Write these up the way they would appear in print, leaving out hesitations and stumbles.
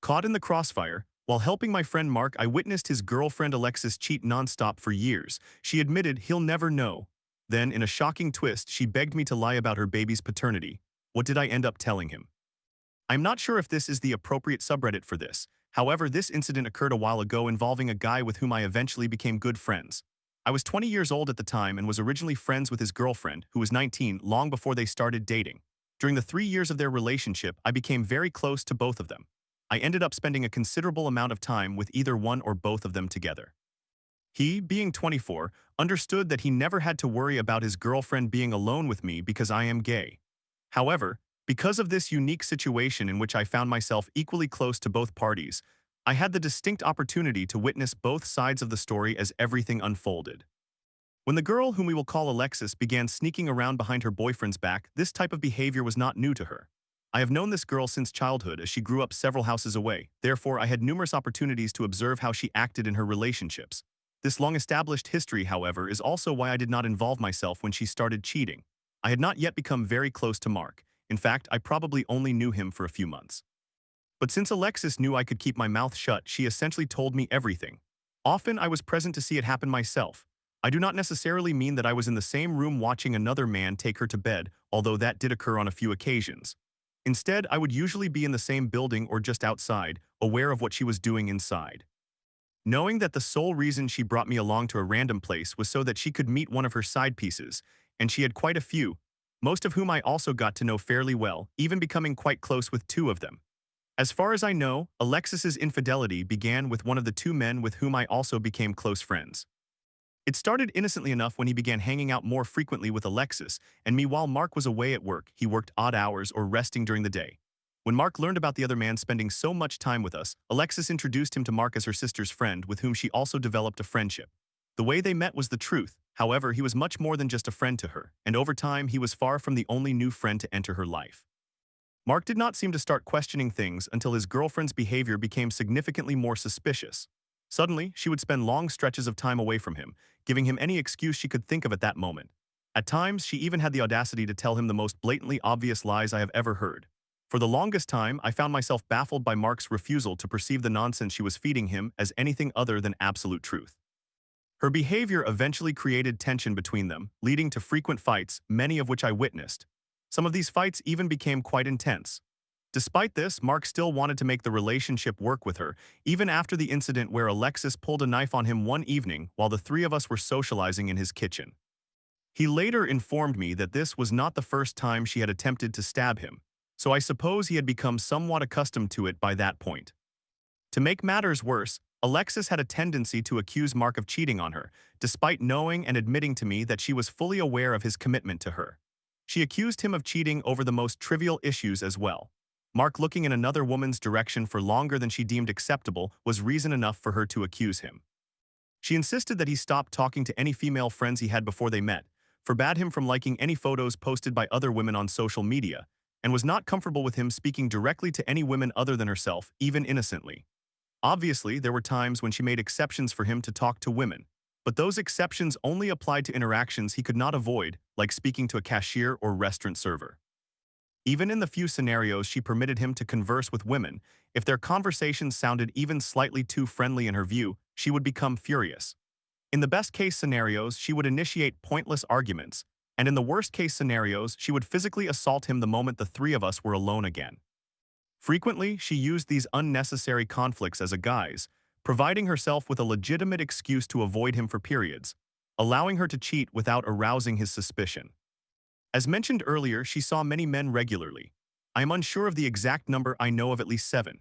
Caught in the crossfire, while helping my friend Mark, I witnessed his girlfriend Alexis cheat nonstop for years. She admitted he'll never know. Then, in a shocking twist, she begged me to lie about her baby's paternity. What did I end up telling him? I'm not sure if this is the appropriate subreddit for this. However, this incident occurred a while ago involving a guy with whom I eventually became good friends. I was 20 years old at the time and was originally friends with his girlfriend, who was 19, long before they started dating. During the 3 years of their relationship, I became very close to both of them. I ended up spending a considerable amount of time with either one or both of them together. He, being 24, understood that he never had to worry about his girlfriend being alone with me because I am gay. However, because of this unique situation in which I found myself equally close to both parties, I had the distinct opportunity to witness both sides of the story as everything unfolded. When the girl, whom we will call Alexis, began sneaking around behind her boyfriend's back, this type of behavior was not new to her. I have known this girl since childhood as she grew up several houses away. Therefore, I had numerous opportunities to observe how she acted in her relationships. This long-established history, however, is also why I did not involve myself when she started cheating. I had not yet become very close to Mark. In fact, I probably only knew him for a few months. But since Alexis knew I could keep my mouth shut, she essentially told me everything. Often, I was present to see it happen myself. I do not necessarily mean that I was in the same room watching another man take her to bed, although that did occur on a few occasions. Instead, I would usually be in the same building or just outside, aware of what she was doing inside. Knowing that the sole reason she brought me along to a random place was so that she could meet one of her side pieces, and she had quite a few, most of whom I also got to know fairly well, even becoming quite close with two of them. As far as I know, Alexis's infidelity began with one of the two men with whom I also became close friends. It started innocently enough when he began hanging out more frequently with Alexis and me while Mark was away at work. He worked odd hours or resting during the day. When Mark learned about the other man spending so much time with us, Alexis introduced him to Mark as her sister's friend, with whom she also developed a friendship. The way they met was the truth. However, he was much more than just a friend to her, and over time he was far from the only new friend to enter her life. Mark did not seem to start questioning things until his girlfriend's behavior became significantly more suspicious. Suddenly, she would spend long stretches of time away from him, giving him any excuse she could think of at that moment. At times, she even had the audacity to tell him the most blatantly obvious lies I have ever heard. For the longest time, I found myself baffled by Mark's refusal to perceive the nonsense she was feeding him as anything other than absolute truth. Her behavior eventually created tension between them, leading to frequent fights, many of which I witnessed. Some of these fights even became quite intense. Despite this, Mark still wanted to make the relationship work with her, even after the incident where Alexis pulled a knife on him one evening while the three of us were socializing in his kitchen. He later informed me that this was not the first time she had attempted to stab him, so I suppose he had become somewhat accustomed to it by that point. To make matters worse, Alexis had a tendency to accuse Mark of cheating on her, despite knowing and admitting to me that she was fully aware of his commitment to her. She accused him of cheating over the most trivial issues as well. Mark looking in another woman's direction for longer than she deemed acceptable was reason enough for her to accuse him. She insisted that he stop talking to any female friends he had before they met, forbade him from liking any photos posted by other women on social media, and was not comfortable with him speaking directly to any women other than herself, even innocently. Obviously, there were times when she made exceptions for him to talk to women, but those exceptions only applied to interactions he could not avoid, like speaking to a cashier or restaurant server. Even in the few scenarios she permitted him to converse with women, if their conversations sounded even slightly too friendly in her view, she would become furious. In the best-case scenarios, she would initiate pointless arguments, and in the worst-case scenarios, she would physically assault him the moment the three of us were alone again. Frequently, she used these unnecessary conflicts as a guise, providing herself with a legitimate excuse to avoid him for periods, allowing her to cheat without arousing his suspicion. As mentioned earlier, she saw many men regularly. I am unsure of the exact number. I know of at least 7.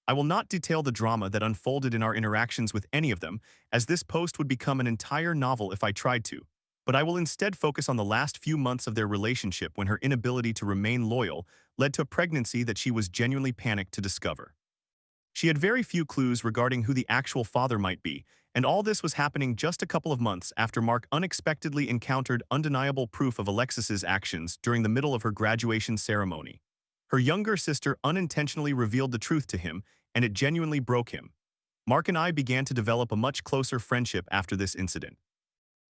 I will not detail the drama that unfolded in our interactions with any of them, as this post would become an entire novel if I tried to, but I will instead focus on the last few months of their relationship when her inability to remain loyal led to a pregnancy that she was genuinely panicked to discover. She had very few clues regarding who the actual father might be, and all this was happening just a couple of months after Mark unexpectedly encountered undeniable proof of Alexis's actions during the middle of her graduation ceremony. Her younger sister unintentionally revealed the truth to him, and it genuinely broke him. Mark and I began to develop a much closer friendship after this incident.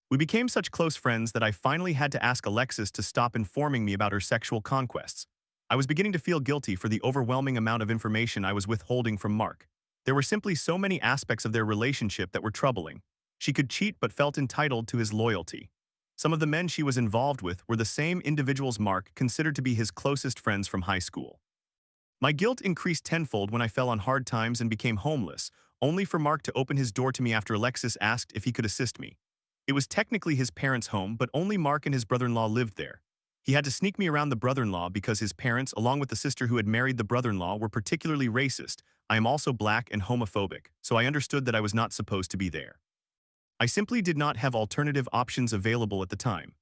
We became such close friends that I finally had to ask Alexis to stop informing me about her sexual conquests. I was beginning to feel guilty for the overwhelming amount of information I was withholding from Mark. There were simply so many aspects of their relationship that were troubling. She could cheat but felt entitled to his loyalty. Some of the men she was involved with were the same individuals Mark considered to be his closest friends from high school. My guilt increased tenfold when I fell on hard times and became homeless, only for Mark to open his door to me after Alexis asked if he could assist me. It was technically his parents' home, but only Mark and his brother-in-law lived there. He had to sneak me around the brother-in-law because his parents, along with the sister who had married the brother-in-law, were particularly racist. I am also black and homophobic, so I understood that I was not supposed to be there. I simply did not have alternative options available at the time.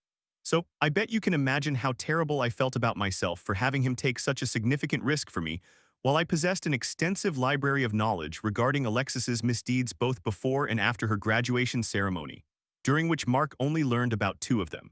So, I bet you can imagine how terrible I felt about myself for having him take such a significant risk for me, while I possessed an extensive library of knowledge regarding Alexis's misdeeds both before and after her graduation ceremony, during which Mark only learned about 2 of them.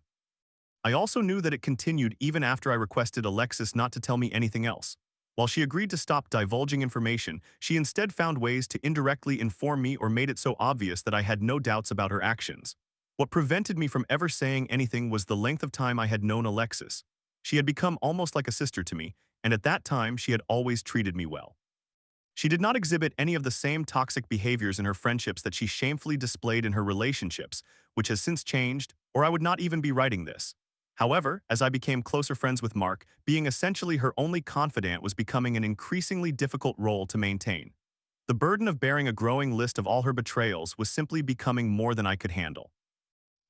I also knew that it continued even after I requested Alexis not to tell me anything else. While she agreed to stop divulging information, she instead found ways to indirectly inform me or made it so obvious that I had no doubts about her actions. What prevented me from ever saying anything was the length of time I had known Alexis. She had become almost like a sister to me, and at that time she had always treated me well. She did not exhibit any of the same toxic behaviors in her friendships that she shamefully displayed in her relationships, which has since changed, or I would not even be writing this. However, as I became closer friends with Mark, being essentially her only confidant was becoming an increasingly difficult role to maintain. The burden of bearing a growing list of all her betrayals was simply becoming more than I could handle.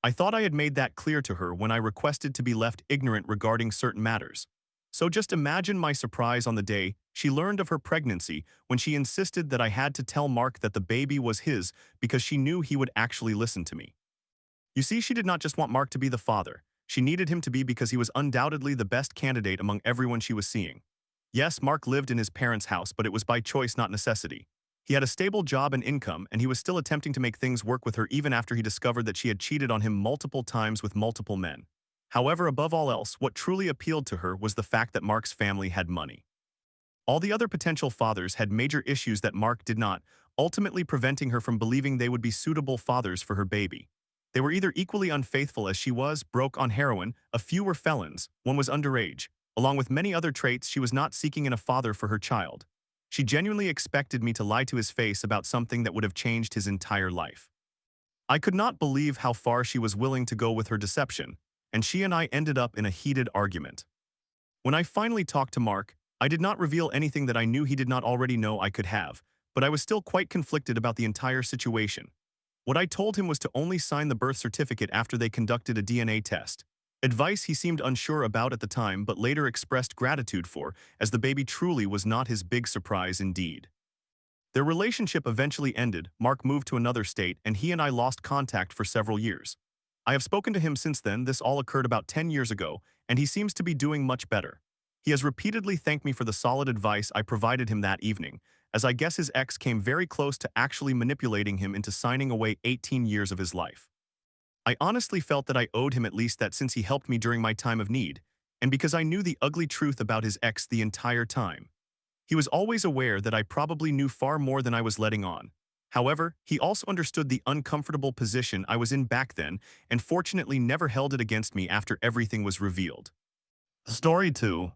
I thought I had made that clear to her when I requested to be left ignorant regarding certain matters. So just imagine my surprise on the day she learned of her pregnancy when she insisted that I had to tell Mark that the baby was his because she knew he would actually listen to me. You see, she did not just want Mark to be the father. She needed him to be because he was undoubtedly the best candidate among everyone she was seeing. Yes, Mark lived in his parents' house, but it was by choice, not necessity. He had a stable job and income, and he was still attempting to make things work with her even after he discovered that she had cheated on him multiple times with multiple men. However, above all else, what truly appealed to her was the fact that Mark's family had money. All the other potential fathers had major issues that Mark did not, ultimately preventing her from believing they would be suitable fathers for her baby. They were either equally unfaithful as she was, broke on heroin, a few were felons, one was underage. Along with many other traits, she was not seeking in a father for her child. She genuinely expected me to lie to his face about something that would have changed his entire life. I could not believe how far she was willing to go with her deception, and she and I ended up in a heated argument. When I finally talked to Mark, I did not reveal anything that I knew he did not already know I could have, but I was still quite conflicted about the entire situation. What I told him was to only sign the birth certificate after they conducted a DNA test. Advice he seemed unsure about at the time but later expressed gratitude for, as the baby truly was not his big surprise indeed. Their relationship eventually ended, Mark moved to another state, and he and I lost contact for several years. I have spoken to him since then. This all occurred about 10 years ago, and he seems to be doing much better. He has repeatedly thanked me for the solid advice I provided him that evening, as I guess his ex came very close to actually manipulating him into signing away 18 years of his life. I honestly felt that I owed him at least that since he helped me during my time of need, and because I knew the ugly truth about his ex the entire time. He was always aware that I probably knew far more than I was letting on. However, he also understood the uncomfortable position I was in back then and fortunately never held it against me after everything was revealed. Story 2.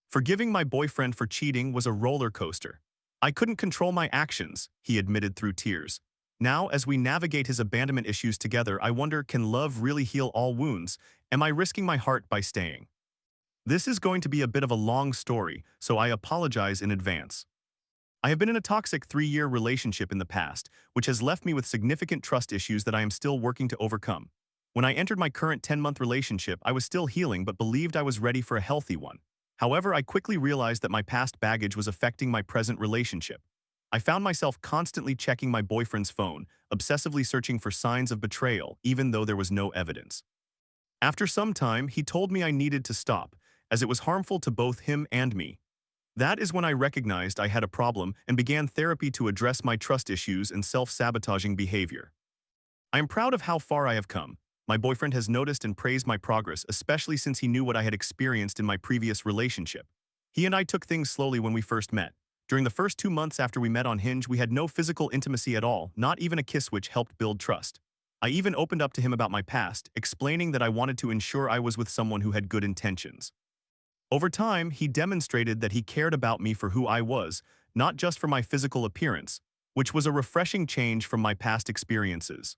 Forgiving my boyfriend for cheating was a roller coaster. I couldn't control my actions, he admitted through tears. Now, as we navigate his abandonment issues together, I wonder, can love really heal all wounds? Am I risking my heart by staying? This is going to be a bit of a long story, so I apologize in advance. I have been in a toxic 3-year relationship in the past, which has left me with significant trust issues that I am still working to overcome. When I entered my current 10-month relationship, I was still healing but believed I was ready for a healthy one. However, I quickly realized that my past baggage was affecting my present relationship. I found myself constantly checking my boyfriend's phone, obsessively searching for signs of betrayal, even though there was no evidence. After some time, he told me I needed to stop, as it was harmful to both him and me. That is when I recognized I had a problem and began therapy to address my trust issues and self-sabotaging behavior. I am proud of how far I have come. My boyfriend has noticed and praised my progress, especially since he knew what I had experienced in my previous relationship. He and I took things slowly when we first met. During the first 2 months after we met on Hinge, we had no physical intimacy at all, not even a kiss, which helped build trust. I even opened up to him about my past, explaining that I wanted to ensure I was with someone who had good intentions. Over time, he demonstrated that he cared about me for who I was, not just for my physical appearance, which was a refreshing change from my past experiences.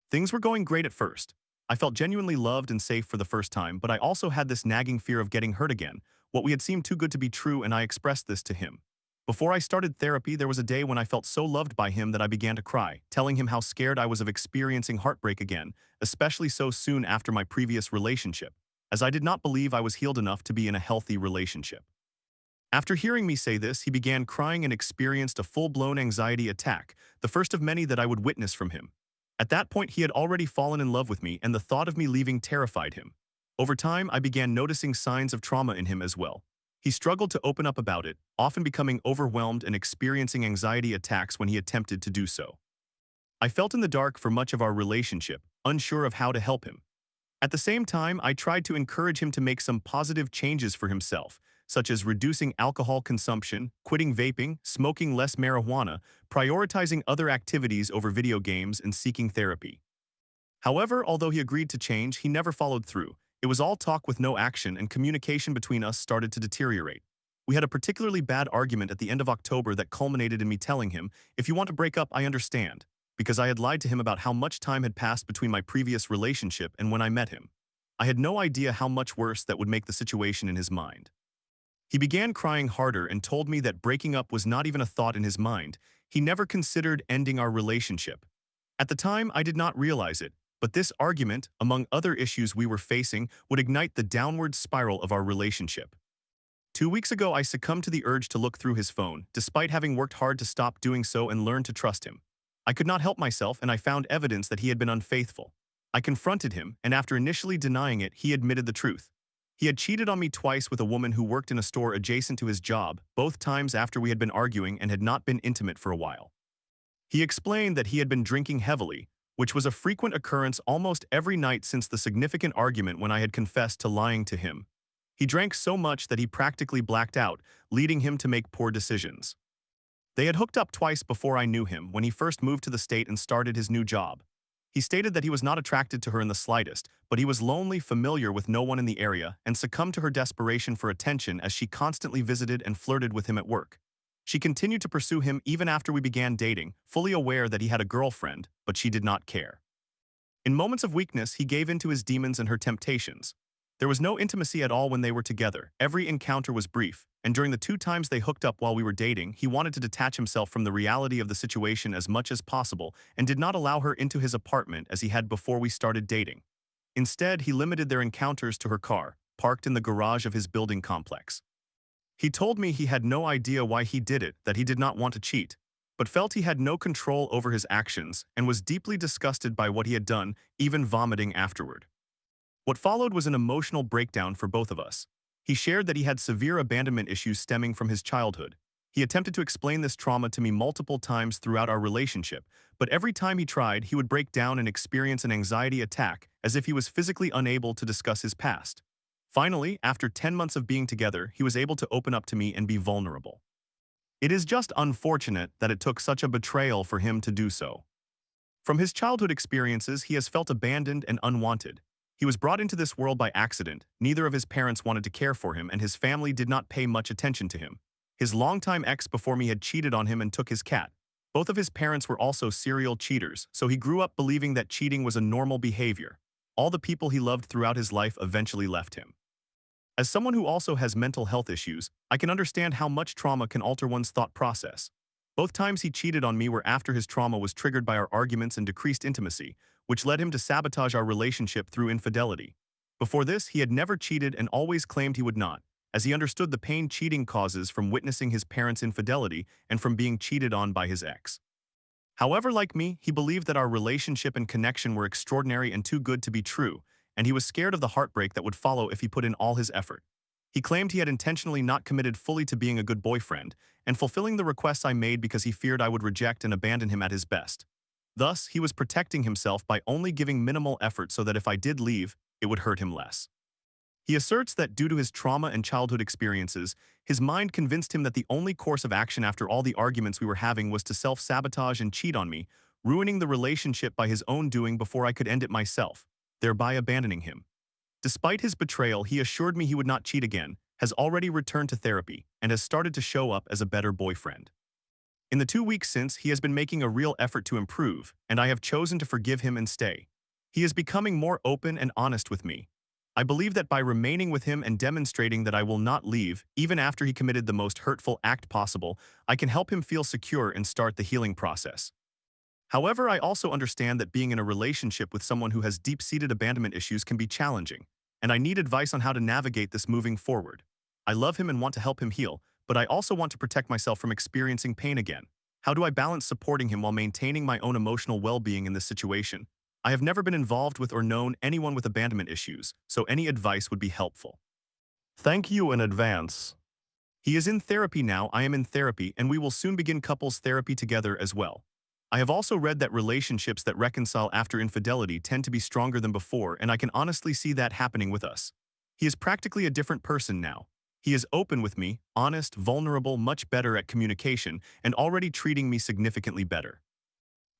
Things were going great at first. I felt genuinely loved and safe for the first time, but I also had this nagging fear of getting hurt again. What we had seemed too good to be true, and I expressed this to him. Before I started therapy, there was a day when I felt so loved by him that I began to cry, telling him how scared I was of experiencing heartbreak again, especially so soon after my previous relationship, as I did not believe I was healed enough to be in a healthy relationship. After hearing me say this, he began crying and experienced a full-blown anxiety attack, the first of many that I would witness from him. At that point, he had already fallen in love with me, and the thought of me leaving terrified him. Over time, I began noticing signs of trauma in him as well. He struggled to open up about it, often becoming overwhelmed and experiencing anxiety attacks when he attempted to do so. I felt in the dark for much of our relationship, unsure of how to help him. At the same time, I tried to encourage him to make some positive changes for himself, such as reducing alcohol consumption, quitting vaping, smoking less marijuana, prioritizing other activities over video games, and seeking therapy. However, although he agreed to change, he never followed through. It was all talk with no action, and communication between us started to deteriorate. We had a particularly bad argument at the end of October that culminated in me telling him, "If you want to break up, I understand," because I had lied to him about how much time had passed between my previous relationship and when I met him. I had no idea how much worse that would make the situation in his mind. He began crying harder and told me that breaking up was not even a thought in his mind. He never considered ending our relationship. At the time, I did not realize it, but this argument, among other issues we were facing, would ignite the downward spiral of our relationship. 2 weeks ago, I succumbed to the urge to look through his phone, despite having worked hard to stop doing so and learn to trust him. I could not help myself, and I found evidence that he had been unfaithful. I confronted him, and after initially denying it, he admitted the truth. He had cheated on me twice with a woman who worked in a store adjacent to his job, both times after we had been arguing and had not been intimate for a while. He explained that he had been drinking heavily, which was a frequent occurrence almost every night since the significant argument when I had confessed to lying to him. He drank so much that he practically blacked out, leading him to make poor decisions. They had hooked up twice before I knew him, when he first moved to the state and started his new job. He stated that he was not attracted to her in the slightest, but he was lonely, familiar with no one in the area, and succumbed to her desperation for attention as she constantly visited and flirted with him at work. She continued to pursue him even after we began dating, fully aware that he had a girlfriend, but she did not care. In moments of weakness, he gave in to his demons and her temptations. There was no intimacy at all when they were together. Every encounter was brief, and during the 2 times they hooked up while we were dating, he wanted to detach himself from the reality of the situation as much as possible and did not allow her into his apartment as he had before we started dating. Instead, he limited their encounters to her car, parked in the garage of his building complex. He told me he had no idea why he did it, that he did not want to cheat, but felt he had no control over his actions and was deeply disgusted by what he had done, even vomiting afterward. What followed was an emotional breakdown for both of us. He shared that he had severe abandonment issues stemming from his childhood. He attempted to explain this trauma to me multiple times throughout our relationship, but every time he tried, he would break down and experience an anxiety attack, as if he was physically unable to discuss his past. Finally, after 10 months of being together, he was able to open up to me and be vulnerable. It is just unfortunate that it took such a betrayal for him to do so. From his childhood experiences, he has felt abandoned and unwanted. He was brought into this world by accident. Neither of his parents wanted to care for him, and his family did not pay much attention to him. His longtime ex before me had cheated on him and took his cat. Both of his parents were also serial cheaters, so he grew up believing that cheating was a normal behavior. All the people he loved throughout his life eventually left him. As someone who also has mental health issues, I can understand how much trauma can alter one's thought process. Both times he cheated on me were after his trauma was triggered by our arguments and decreased intimacy, which led him to sabotage our relationship through infidelity. Before this, he had never cheated and always claimed he would not, as he understood the pain cheating causes from witnessing his parents' infidelity and from being cheated on by his ex. However, like me, he believed that our relationship and connection were extraordinary and too good to be true, and he was scared of the heartbreak that would follow if he put in all his effort. He claimed he had intentionally not committed fully to being a good boyfriend and fulfilling the requests I made because he feared I would reject and abandon him at his best. Thus, he was protecting himself by only giving minimal effort so that if I did leave, it would hurt him less. He asserts that due to his trauma and childhood experiences, his mind convinced him that the only course of action after all the arguments we were having was to self-sabotage and cheat on me, ruining the relationship by his own doing before I could end it myself, thereby abandoning him. Despite his betrayal, he assured me he would not cheat again, has already returned to therapy and has started to show up as a better boyfriend. In the 2 weeks since, he has been making a real effort to improve, and I have chosen to forgive him and stay. He is becoming more open and honest with me. I believe that by remaining with him and demonstrating that I will not leave, even after he committed the most hurtful act possible, I can help him feel secure and start the healing process. However, I also understand that being in a relationship with someone who has deep-seated abandonment issues can be challenging, and I need advice on how to navigate this moving forward. I love him and want to help him heal, but I also want to protect myself from experiencing pain again. How do I balance supporting him while maintaining my own emotional well-being in this situation? I have never been involved with or known anyone with abandonment issues, so any advice would be helpful. Thank you in advance. He is in therapy now, I am in therapy, and we will soon begin couples therapy together as well. I have also read that relationships that reconcile after infidelity tend to be stronger than before, and I can honestly see that happening with us. He is practically a different person now. He is open with me, honest, vulnerable, much better at communication, and already treating me significantly better.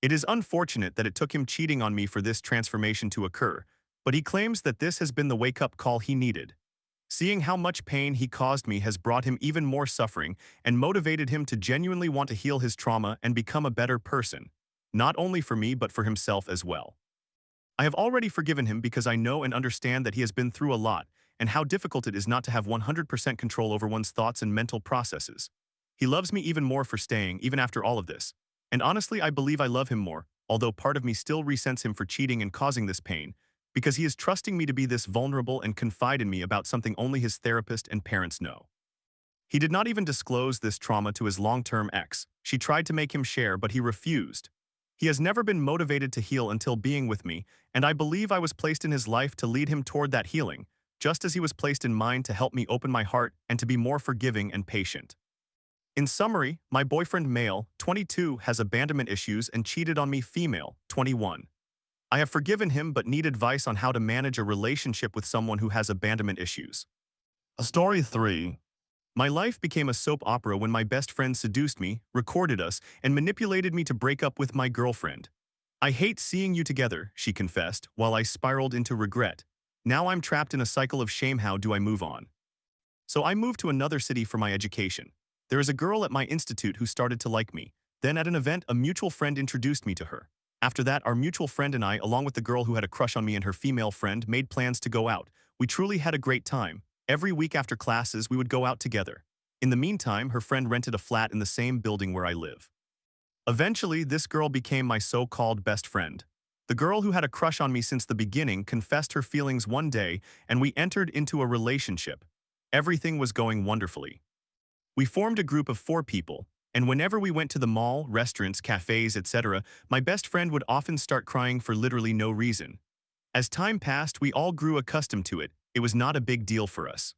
It is unfortunate that it took him cheating on me for this transformation to occur, but he claims that this has been the wake-up call he needed. Seeing how much pain he caused me has brought him even more suffering and motivated him to genuinely want to heal his trauma and become a better person, not only for me but for himself as well. I have already forgiven him because I know and understand that he has been through a lot and how difficult it is not to have 100% control over one's thoughts and mental processes. He loves me even more for staying, even after all of this. And honestly, I believe I love him more, although part of me still resents him for cheating and causing this pain, because he is trusting me to be this vulnerable and confide in me about something only his therapist and parents know. He did not even disclose this trauma to his long-term ex. She tried to make him share, but he refused. He has never been motivated to heal until being with me, and I believe I was placed in his life to lead him toward that healing, just as he was placed in mine to help me open my heart and to be more forgiving and patient. In summary, my boyfriend male, 22, has abandonment issues and cheated on me female, 21. I have forgiven him but need advice on how to manage a relationship with someone who has abandonment issues. Story 3. My life became a soap opera when my best friend seduced me, recorded us, and manipulated me to break up with my girlfriend. I hate seeing you together, she confessed, while I spiraled into regret. Now I'm trapped in a cycle of shame. How do I move on? So I moved to another city for my education. There is a girl at my institute who started to like me. Then at an event, a mutual friend introduced me to her. After that, our mutual friend and I, along with the girl who had a crush on me and her female friend, made plans to go out. We truly had a great time. Every week after classes, we would go out together. In the meantime, her friend rented a flat in the same building where I live. Eventually, this girl became my so-called best friend. The girl who had a crush on me since the beginning confessed her feelings one day, and we entered into a relationship. Everything was going wonderfully. We formed a group of 4 people, and whenever we went to the mall, restaurants, cafes, etc., my best friend would often start crying for literally no reason. As time passed, we all grew accustomed to it. It was not a big deal for us.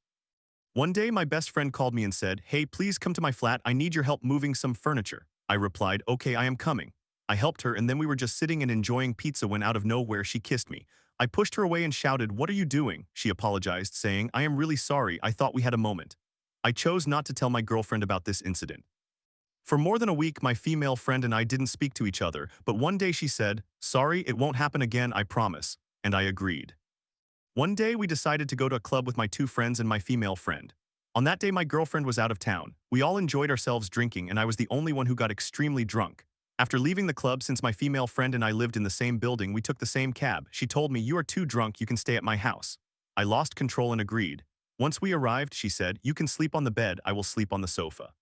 One day, my best friend called me and said, "Hey, please come to my flat. I need your help moving some furniture." I replied, "Okay, I am coming." I helped her, and then we were just sitting and enjoying pizza when out of nowhere she kissed me. I pushed her away and shouted, "What are you doing?" She apologized, saying, "I am really sorry. I thought we had a moment." I chose not to tell my girlfriend about this incident. For more than a week, my female friend and I didn't speak to each other, but one day she said, "Sorry, it won't happen again, I promise." And I agreed. One day, we decided to go to a club with my 2 friends and my female friend. On that day, my girlfriend was out of town. We all enjoyed ourselves drinking, and I was the only one who got extremely drunk. After leaving the club, since my female friend and I lived in the same building, we took the same cab. She told me, "You are too drunk, you can stay at my house." I lost control and agreed. Once we arrived, she said, "You can sleep on the bed, I will sleep on the sofa."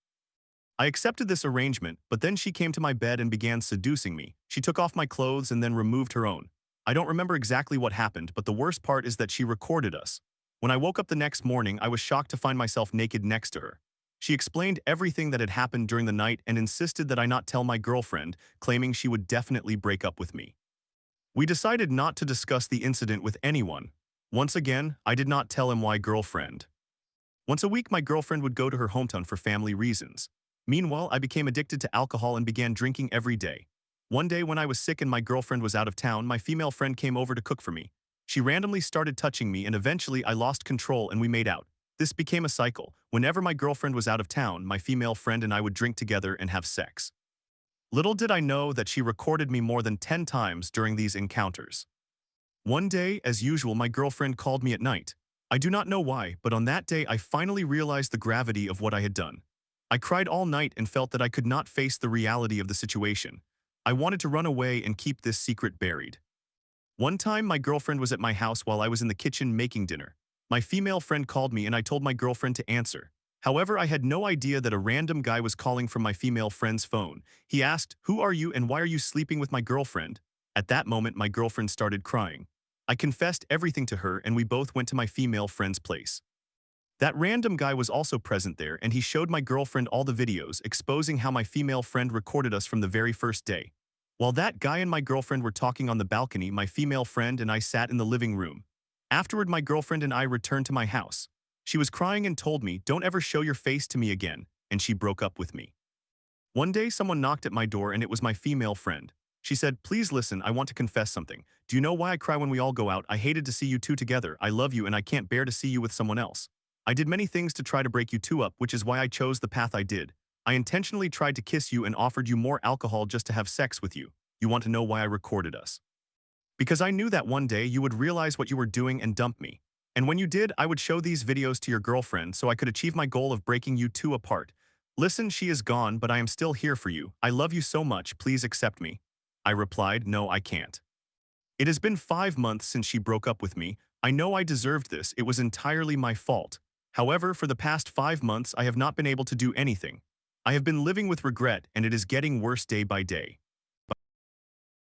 I accepted this arrangement, but then she came to my bed and began seducing me. She took off my clothes and then removed her own. I don't remember exactly what happened, but the worst part is that she recorded us. When I woke up the next morning, I was shocked to find myself naked next to her. She explained everything that had happened during the night and insisted that I not tell my girlfriend, claiming she would definitely break up with me. We decided not to discuss the incident with anyone. Once again, I did not tell him why girlfriend. Once a week, my girlfriend would go to her hometown for family reasons. Meanwhile, I became addicted to alcohol and began drinking every day. One day when I was sick and my girlfriend was out of town, my female friend came over to cook for me. She randomly started touching me and eventually I lost control and we made out. This became a cycle. Whenever my girlfriend was out of town, my female friend and I would drink together and have sex. Little did I know that she recorded me more than 10 times during these encounters. One day, as usual, my girlfriend called me at night. I do not know why, but on that day I finally realized the gravity of what I had done. I cried all night and felt that I could not face the reality of the situation. I wanted to run away and keep this secret buried. One time, my girlfriend was at my house while I was in the kitchen making dinner. My female friend called me and I told my girlfriend to answer. However, I had no idea that a random guy was calling from my female friend's phone. He asked, "Who are you and why are you sleeping with my girlfriend?" At that moment, my girlfriend started crying. I confessed everything to her and we both went to my female friend's place. That random guy was also present there and he showed my girlfriend all the videos exposing how my female friend recorded us from the very first day. While that guy and my girlfriend were talking on the balcony, my female friend and I sat in the living room. Afterward, my girlfriend and I returned to my house. She was crying and told me, "Don't ever show your face to me again," and she broke up with me. One day, someone knocked at my door and it was my female friend. She said, "Please listen, I want to confess something. Do you know why I cry when we all go out? I hated to see you two together. I love you and I can't bear to see you with someone else. I did many things to try to break you two up, which is why I chose the path I did. I intentionally tried to kiss you and offered you more alcohol just to have sex with you. You want to know why I recorded us? Because I knew that one day you would realize what you were doing and dump me. And when you did, I would show these videos to your girlfriend so I could achieve my goal of breaking you two apart. Listen, she is gone, but I am still here for you. I love you so much, please accept me." I replied, "No, I can't." It has been 5 months since she broke up with me. I know I deserved this. It was entirely my fault. However, for the past 5 months, I have not been able to do anything. I have been living with regret, and it is getting worse day by day.